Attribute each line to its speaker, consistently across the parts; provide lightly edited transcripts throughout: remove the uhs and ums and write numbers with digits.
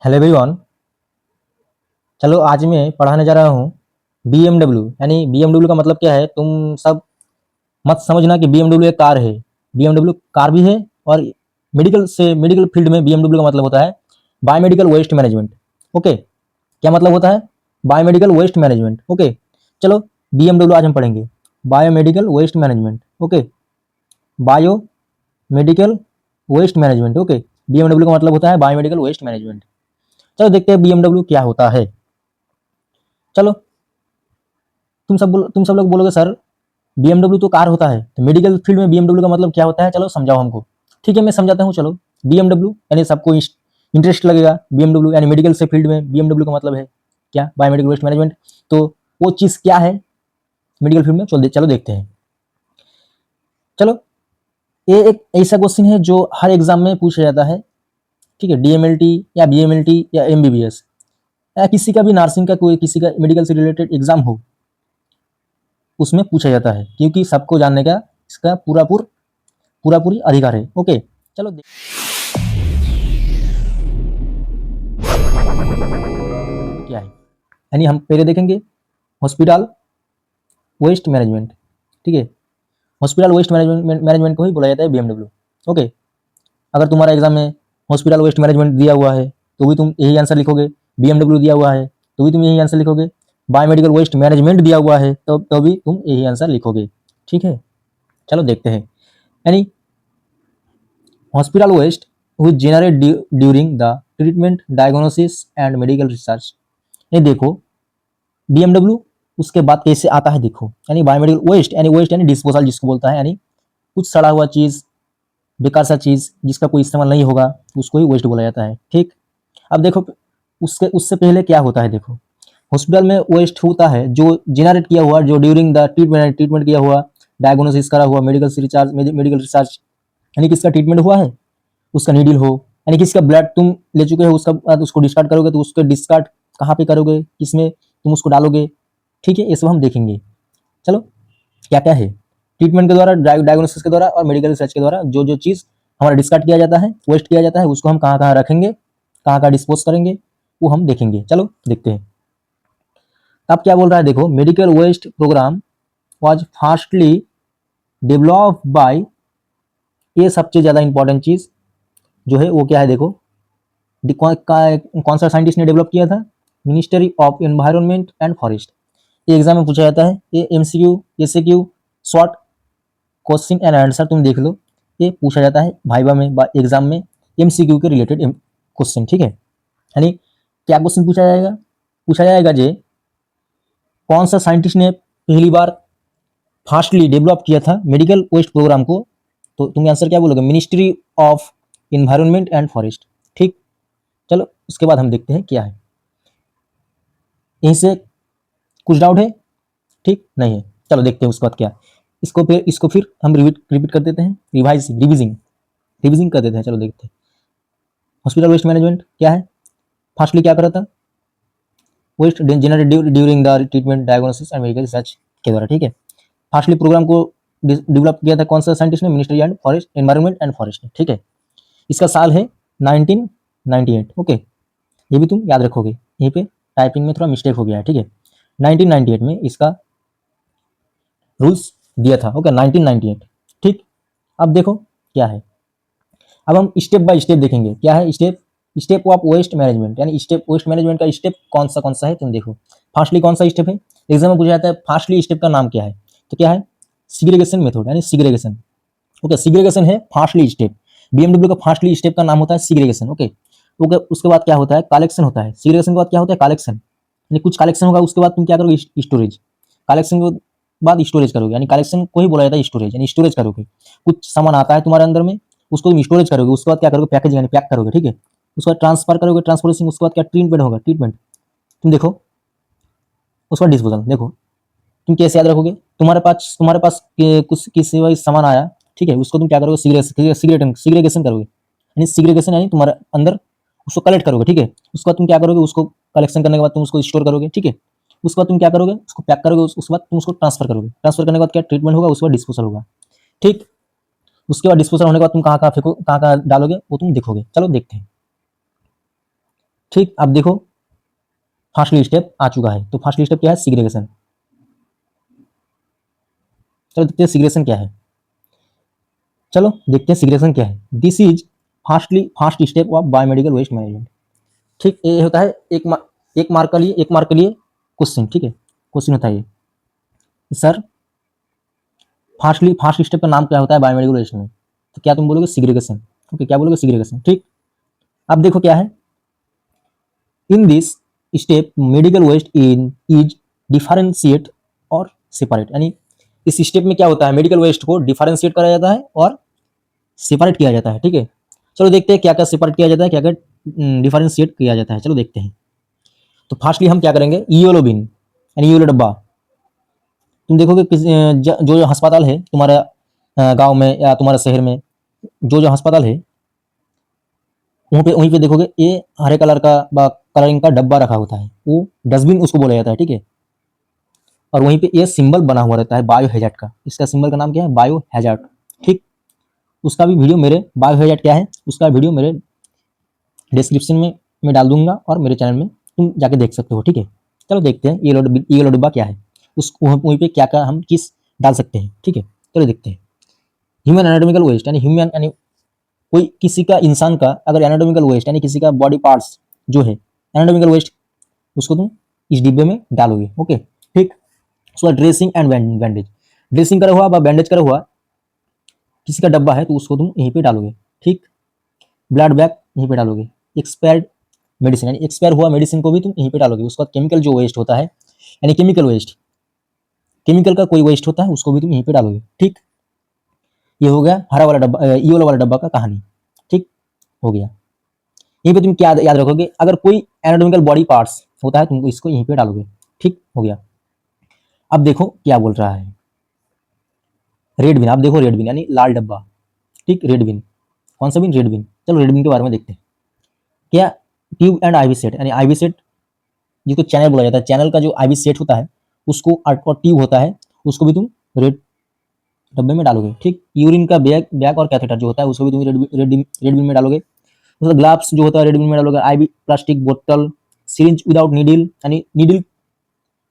Speaker 1: Hello everyone. चलो आज मैं पढ़ाने जा रहा हूँ BMW। यानी BMW का मतलब क्या है, तुम सब मत समझना कि BMW एक कार है। BMW कार भी है और मेडिकल फील्ड में BMW का मतलब होता है बायोमेडिकल वेस्ट मैनेजमेंट। ओके, क्या मतलब होता है? Biomedical waste management. ओके, चलो BMW आज हम पढ़ेंगे biomedical waste management. Okay, bio medical waste management. Okay, BMW का मतलब होता है बायोमेडिकल वेस्ट मैनेजमेंट। चलो देखते हैं BMW क्या होता है। चलो, तुम सब लोग बोलोगे सर BMW तो कार होता है, तो मेडिकल फील्ड में BMW का मतलब क्या होता है? चलो समझाओ हमको। ठीक है, मैं समझाता हूँ। चलो, BMW यानी सबको इंटरेस्ट लगेगा। BMW यानी मेडिकल से फील्ड में BMW का मतलब है क्या? Biomedical waste management. तो वो चीज़ क्या है मेडिकल फील्ड में? चलो देखते हैं। चलो, ये एक ऐसा क्वेश्चन है जो हर एग्जाम में पूछा जाता है। ठीक है, DMLT या BMLT या MBBS या किसी का भी नर्सिंग का, कोई किसी का मेडिकल से रिलेटेड एग्जाम हो, उसमें पूछा जाता है, क्योंकि सबको जानने का इसका पूरा पूरी अधिकार है। ओके, चलो क्या है, यानी हम पहले देखेंगे हॉस्पिटल वेस्ट मैनेजमेंट। ठीक है, हॉस्पिटल वेस्ट मैनेजमेंट को ही बोला जाता है BMW। ओके, अगर तुम्हारा एग्जाम में हॉस्पिटल वेस्ट मैनेजमेंट दिया हुआ है तो भी तुम यही आंसर लिखोगे। BMW दिया हुआ है तो भी तुम यही आंसर लिखोगे। बायोमेडिकल वेस्ट मैनेजमेंट दिया हुआ है तो भी तुम यही आंसर लिखोगे। ठीक है, चलो देखते हैं। यानी hospital waste which generate during the treatment, diagnosis and medical research। ये देखो, BMW उसके बाद कैसे आता है देखो। यानी बायोमेडिकल वेस्ट यानी डिस्पोजल जिसको बोलता है, यानी कुछ सड़ा हुआ चीज, बेकार सा चीज जिसका कोई इस्तेमाल नहीं होगा, उसको ही वेस्ट बोला जाता है। ठीक, अब देखो उसके उससे पहले क्या होता है। देखो, हॉस्पिटल में वेस्ट होता है जो जेनरेट किया हुआ, जो ड्यूरिंग द ट्रीटमेंट किया हुआ, डायग्नोसिस करा हुआ, मेडिकल रिसर्च यानी किसका ट्रीटमेंट हुआ है, उसका नीडल हो, यानी किसका ब्लड तुम ले चुके हो, उसका बाद उसको डिस्कार्ड करोगे तो उसके डिस्कार्ड कहाँ पे करोगे, किसमें तुम उसको डालोगे। ठीक है, ये सब हम देखेंगे। चलो, क्या क्या है ट्रीटमेंट के द्वारा, डायग्नोसिस के द्वारा और मेडिकल रिसर्च के द्वारा जो जो चीज़ हमारा डिस्कार्ड किया जाता है, वेस्ट किया जाता है, उसको हम कहाँ कहाँ रखेंगे, कहाँ कहाँ डिस्पोज करेंगे, वो हम देखेंगे। चलो देखते हैं। अब क्या बोल रहा है देखो, medical waste program was fastly develop by, ये सबसे ज़्यादा इंपॉर्टेंट चीज़ जो है वो क्या है देखो, कौन सा साइंटिस्ट ने डेवलप किया था? Ministry of environment and forest. ये एग्जाम में पूछा जाता है, ये MCQ SAQ short question and answer तुम देख लो, ये पूछा जाता है भाइबा में, एग्जाम में MCQ के रिलेटेड क्वेश्चन। ठीक है, यानी क्या क्वेश्चन पूछा जाएगा जे कौन सा साइंटिस्ट ने पहली बार फास्टली डेवलप किया था मेडिकल वेस्ट प्रोग्राम को, तो तुम आंसर क्या बोलोगे? Ministry of environment and forest. ठीक, चलो उसके बाद हम देखते हैं क्या है। यहीं से कुछ डाउट है? ठीक नहीं है, चलो देखते हैं उसके बाद क्या। इसको फिर हम रिपीट कर देते हैं, रिविजिंग कर देते हैं। चलो देखते हैं। हॉस्पिटल वेस्ट मैनेजमेंट क्या है? फास्टली क्या करा था? Waste generated during the treatment, diagnosis and medical research के द्वारा। ठीक है, फास्टली प्रोग्राम को डेवलप किया था कौन सा साइंटिस्ट ने? Ministry and forest, environment and forest ने। ठीक है, इसका साल है 1998। ओके, ये भी तुम याद रखोगे। यहीं पे टाइपिंग में थोड़ा मिस्टेक हो गया है। ठीक है, 1998 में इसका रूल्स दिया था। ओके, 1998। ठीक, अब देखो क्या है। अब हम स्टेप बाय स्टेप देखेंगे क्या है। स्टेप ऑफ वेस्ट मैनेजमेंट, यानी स्टेप वेस्ट मैनेजमेंट का स्टेप कौन सा है तुम देखो। फास्टली कौन सा स्टेप है? एग्जाम में पूछा जाता है फास्टली स्टेप का नाम क्या है, तो क्या है? सिग्रेगेशन मेथड, यानी सिग्रेगेशन। ओके, सिग्रेगेशन है फास्टली स्टेप। BMW का फास्टली स्टेप का नाम होता है सिग्रेगेशन। ओके, उसके बाद क्या होता है? कलेक्शन होता है। सिग्रेगेशन के बाद क्या होता है? कलेक्शन, यानी कुछ कलेक्शन होगा, उसके बाद तुम क्या करोगे? स्टोरेज। कलेक्शन के बाद स्टोरेज करोगे, यानी कलेक्शन को ही बोला जाता है स्टोरेज, यानी स्टोरेज करोगे। कुछ सामान आता है तुम्हारे अंदर में, उसको तुम स्टोरेज करोगे, उसके बाद क्या करोगे? पैकेजिंग, यानी पैक करोगे। ठीक है, उसके बाद ट्रांसफर करोगे, ट्रांसपोर्टेशन, उसके बाद क्या? ट्रीटमेंट होगा, ट्रीटमेंट। तुम देखो, उसका डिस्पोजल देखो। तुम कैसे याद रखोगे? तुम्हारे पास कुछ किसी वही सामान आया, ठीक है, उसको तुम क्या करोगे? सिग्रेगेशन करोगे, यानी सिग्रेगेशन यानी तुम्हारे अंदर उसको कलेक्ट करोगे। ठीक है, उसके बाद तुम क्या करोगे? उसको कलेक्शन करने के बाद तुम उसको स्टोर करोगे। ठीक है, उसके बाद तुम क्या करोगे? उसको पैक करोगे, उसके बाद तुम उसको ट्रांसफर करोगे। ट्रांसफर करने के बाद क्या? ट्रीटमेंट होगा, उसके बाद डिस्पोजल होगा। ठीक, उसके बाद डिस्पोजल होने के बाद तुम कहाँ कहाँ फेंको, कहाँ कहाँ डालोगे, वो तुम देखोगे। चलो देखते हैं। ठीक, अब देखो फर्स्ट स्टेप आ चुका है, तो फर्स्ट स्टेप क्या है, सिग्रेगेशन। चलो देखते हैं सिग्रेगेशन क्या है। चलो देखते हैं सिग्रेगेशन क्या है। This is first step of biomedical waste management. ठीक, ये होता है एक मार्क के लिए, एक मार्क के लिए क्वेश्चन। ठीक है, क्वेश्चन होता है ये, सर फर्स्ट स्टेप का नाम क्या होता है बायोमेडिकल वेस्ट में, तो क्या तुम बोलोगे, सिग्रेगेशन। ओके, क्या बोलोगे, सिग्रेगेशन। ठीक, अब देखो क्या है, in this step medical waste in is differentiate और सेपरेट, यानी इस स्टेप में क्या होता है, मेडिकल वेस्ट को डिफरेंशिएट करा जाता है और सेपरेट किया जाता है। ठीक है, चलो देखते हैं क्या क्या सेपरेट किया जाता है, क्या क्या डिफरेंशिएट किया जाता है। चलो देखते हैं। तो फर्स्टली हम क्या करेंगे, ईओलो बिन यानी ईओलो डब्बा। तुम देखोगे जो जो अस्पताल है तुम्हारे गांव में या तुम्हारे शहर में, जो जो अस्पताल है वहीं पे देखोगे ये हरे कलर का कलरिंग का डब्बा रखा होता है, वो डस्टबिन उसको बोला जाता है। ठीक है, और वहीं पे ये सिंबल बना हुआ रहता है बायो हैजार्ड का। इसका सिंबल का नाम क्या है, बायो हैजार्ड। ठीक, उसका भी वीडियो मेरे, बायो हैजार्ड क्या है उसका वीडियो मेरे डिस्क्रिप्शन में मैं डाल दूंगा और मेरे चैनल में तुम जाके देख सकते हो। ठीक है, चलो देखते हैं ये लो डिब्बा क्या है, उस वहीं पे क्या क्या हम किस डाल सकते हैं। ठीक है, चलो देखते हैं। ह्यूमन एनाटॉमिकल वेस्ट यानी ह्यूमन यानी कोई किसी का इंसान का अगर एनाटॉमिकल वेस्ट यानी किसी का बॉडी पार्ट्स जो है एनाटॉमिकल वेस्ट, उसको तुम इस डिब्बे में डालोगे। ओके, ठीक, उसका ड्रेसिंग एंड बैंडेज, ड्रेसिंग करा हुआ बैंडेज करा हुआ किसी का डब्बा है तो उसको तुम यहीं पे डालोगे। ठीक, ब्लड बैग यहीं पे डालोगे, एक्सपायर्ड मेडिसिन यानी एक्सपायर हुआ मेडिसिन को भी तुम यहीं पे डालोगे। उसके बाद केमिकल जो वेस्ट होता है यानी केमिकल वेस्ट, केमिकल का कोई वेस्ट होता है उसको भी तुम यहीं पे डालोगे। ठीक, ये हो गया हरा वाला डब्बा, ये वाला डब्बा का कहानी। ठीक, हो गया। यहीं पे तुम क्या याद रखोगे, अगर कोई एनाटॉमिकल बॉडी पार्ट्स होता है तुम इसको यहीं पे डालोगे। ठीक, हो गया। अब देखो क्या बोल रहा है, रेड बिन। आप देखो रेड बिन यानी लाल डब्बा। ठीक, रेड बिन, कौन सा बिन, रेड बिन। चलो रेड बिन के बारे में देखते हैं। क्या, ट्यूब एंड आईवी सेट यानी आईवी सेट जिसको चैनल बोला जाता है, चैनल का जो आईवी सेट होता है उसको, और ट्यूब होता है उसको भी तुम रेड डब्बे में डालोगे। ठीक, यूरिन का बैग और कैथेटर जो होता है उसको भी तुम रेड बिन में डालोगे। उसका ग्लव्स जो होता है रेड बिन में डालोगे। आईवी प्लास्टिक बोतल, सिरिंज विदाउट नीडल यानी नीडल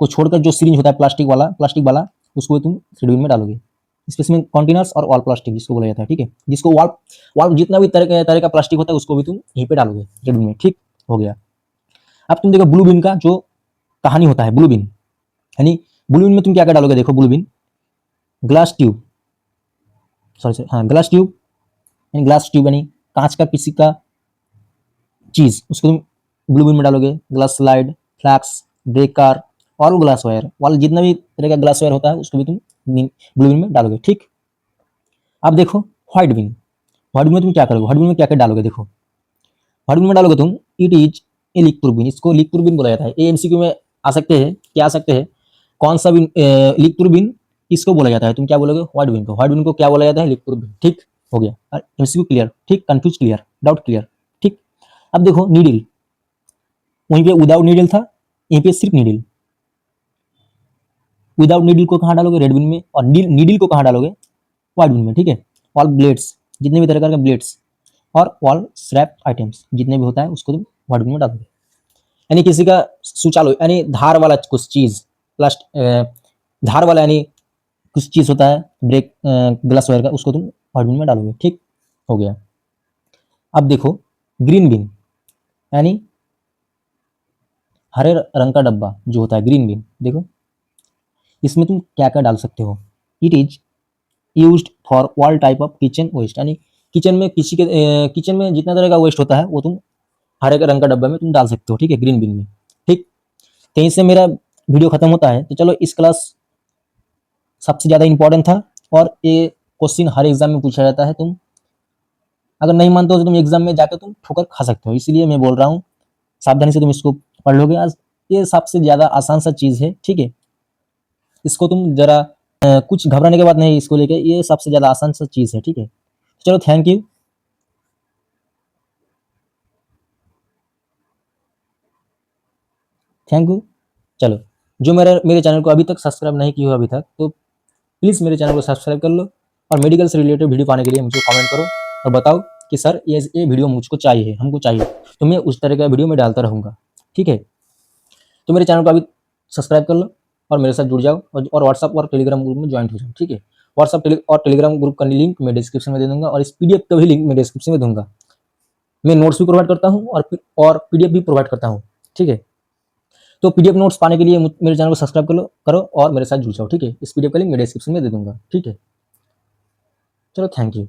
Speaker 1: को छोड़कर जो सिरिंज होता है प्लास्टिक वाला उसको भी तुम रेड बिन में डालोगे। स्पेसिमेन कंटेनर्स और वॉल प्लास्टिक जिसको बोला जाता है। ठीक है, जिसको वॉल वॉल जितना भी तरह का प्लास्टिक होता है उसको भी तुम यहीं पे डालोगे रेड बिन में। ठीक, हो गया। अब तुम देखो ब्लू बिन का जो कहानी होता है, ब्लू बिन यानी ब्लू बिन में तुम क्या क्या डालोगे, देखो ब्लू बिन, ग्लास ट्यूब, सॉरी हाँ ग्लास ट्यूब यानी कांच का किसी का चीज उसको तुम ब्लू बिन में डालोगे। ग्लास स्लाइड, फ्लैक्स, ब्रेकर और ग्लास वायर वाला जितना भी तरह का ग्लास वायर होता है उसको भी तुम ब्लू बिन में डालोगे। ठीक, अब देखो व्हाइट बिन। व्हाइट बिन में तुम क्या करोगे, व्हाइट बिन में क्या क्या डालोगे, देखो व्हाइट बिन में डालोगे तुम, it is a leak proof bin, इसको लीक प्रूफ बिन बोला जाता है। ये एमसीक्यू में आ सकते हैं, क्या आ सकते हैं, कौन सा बिन लीक प्रूफ बिन इसको बोला जाता है, तुम क्या बोलोगे, व्हाइट बिन को। व्हाइट बिन को क्या बोला जाता है, लीक प्रूफ बिन। ठीक, हो गया। MCQ clear. ठीक, कंफ्यूज क्लियर, डाउट क्लियर। ठीक, अब देखो नीडल, वहीं पे विदाउट नीडल था, यहीं पे सिर्फ नीडल। विदाउट नीडल को कहाँ डालोगे, रेड बिन में, और नीडल को कहाँ डालोगे, व्हाइट बिन में। ठीक है, ऑल ब्लेड्स जितने भी तरह के ब्लेड्स और ऑल स्रैप आइटम्स जितने भी होता है उसको तुम व्हाइट बिन में डालोगे। यानी किसी का सुचालू यानी धार वाला कुछ चीज, धार वाला यानी कुछ चीज होता है ब्रेक ग्लास वायर का, उसको तुम व्हाइट बिन में डालोगे। ठीक, हो गया। अब देखो ग्रीन बिन यानी हरे रंग का डब्बा जो होता है ग्रीन बिन, देखो इसमें तुम क्या क्या डाल सकते हो। It is used for all type of kitchen waste यानी किचन में किचन में जितना तरह का वेस्ट होता है वो तुम हरे रंग का डब्बा में तुम डाल सकते हो। ठीक है, ग्रीन बिन में। ठीक, कहीं से मेरा वीडियो खत्म होता है। तो चलो इस क्लास सबसे ज्यादा इंपॉर्टेंट था और ये क्वेश्चन हर एग्जाम में पूछा जाता है। तुम अगर नहीं मानते हो तो तुम एग्जाम में जाकर तुम ठोकर खा सकते हो, इसलिए मैं बोल रहा हूँ सावधानी से तुम इसको पढ़ लोगे। आज ये सबसे ज्यादा आसान सा चीज है। ठीक है, इसको तुम जरा कुछ घबराने के बाद नहीं इसको लेके, ये सबसे ज्यादा आसान सा चीज है। ठीक है, चलो थैंक यू। Thank you. चलो, जो मेरे चैनल को अभी तक सब्सक्राइब नहीं किया हो अभी तक, तो प्लीज़ मेरे चैनल को सब्सक्राइब कर लो और मेडिकल से रिलेटेड वीडियो पाने के लिए मुझे कमेंट करो और बताओ कि सर ये वीडियो मुझको चाहिए, हमको चाहिए, तो मैं उस तरह का वीडियो मैं डालता रहूँगा, ठीक है। तो मेरे चैनल को अभी सब्सक्राइब कर लो और मेरे साथ जुड़ जाओ और व्हाट्सअप और टेलीग्राम ग्रुप में ज्वाइन हो जाओ, ठीक है। व्हाट्सअप और टेलीग्राम ग्रुप का लिंक मैं डिस्क्रिप्शन में दे दूंगा और इस पीडीएफ का भी लिंक मैं डिस्क्रिप्शन में दूंगा। मैं नोट्स भी प्रोवाइड करता हूँ और पीडीएफ भी प्रोवाइड करता हूँ, ठीक है। तो पीडीएफ नोट्स पाने के लिए मेरे चैनल को सब्सक्राइब करो और मेरे साथ जुड़ जाओ, ठीक है। इस पीडीएफ का लिंक मैं डिस्क्रिप्शन में दे दूंगा, ठीक है। चलो, थैंक यू।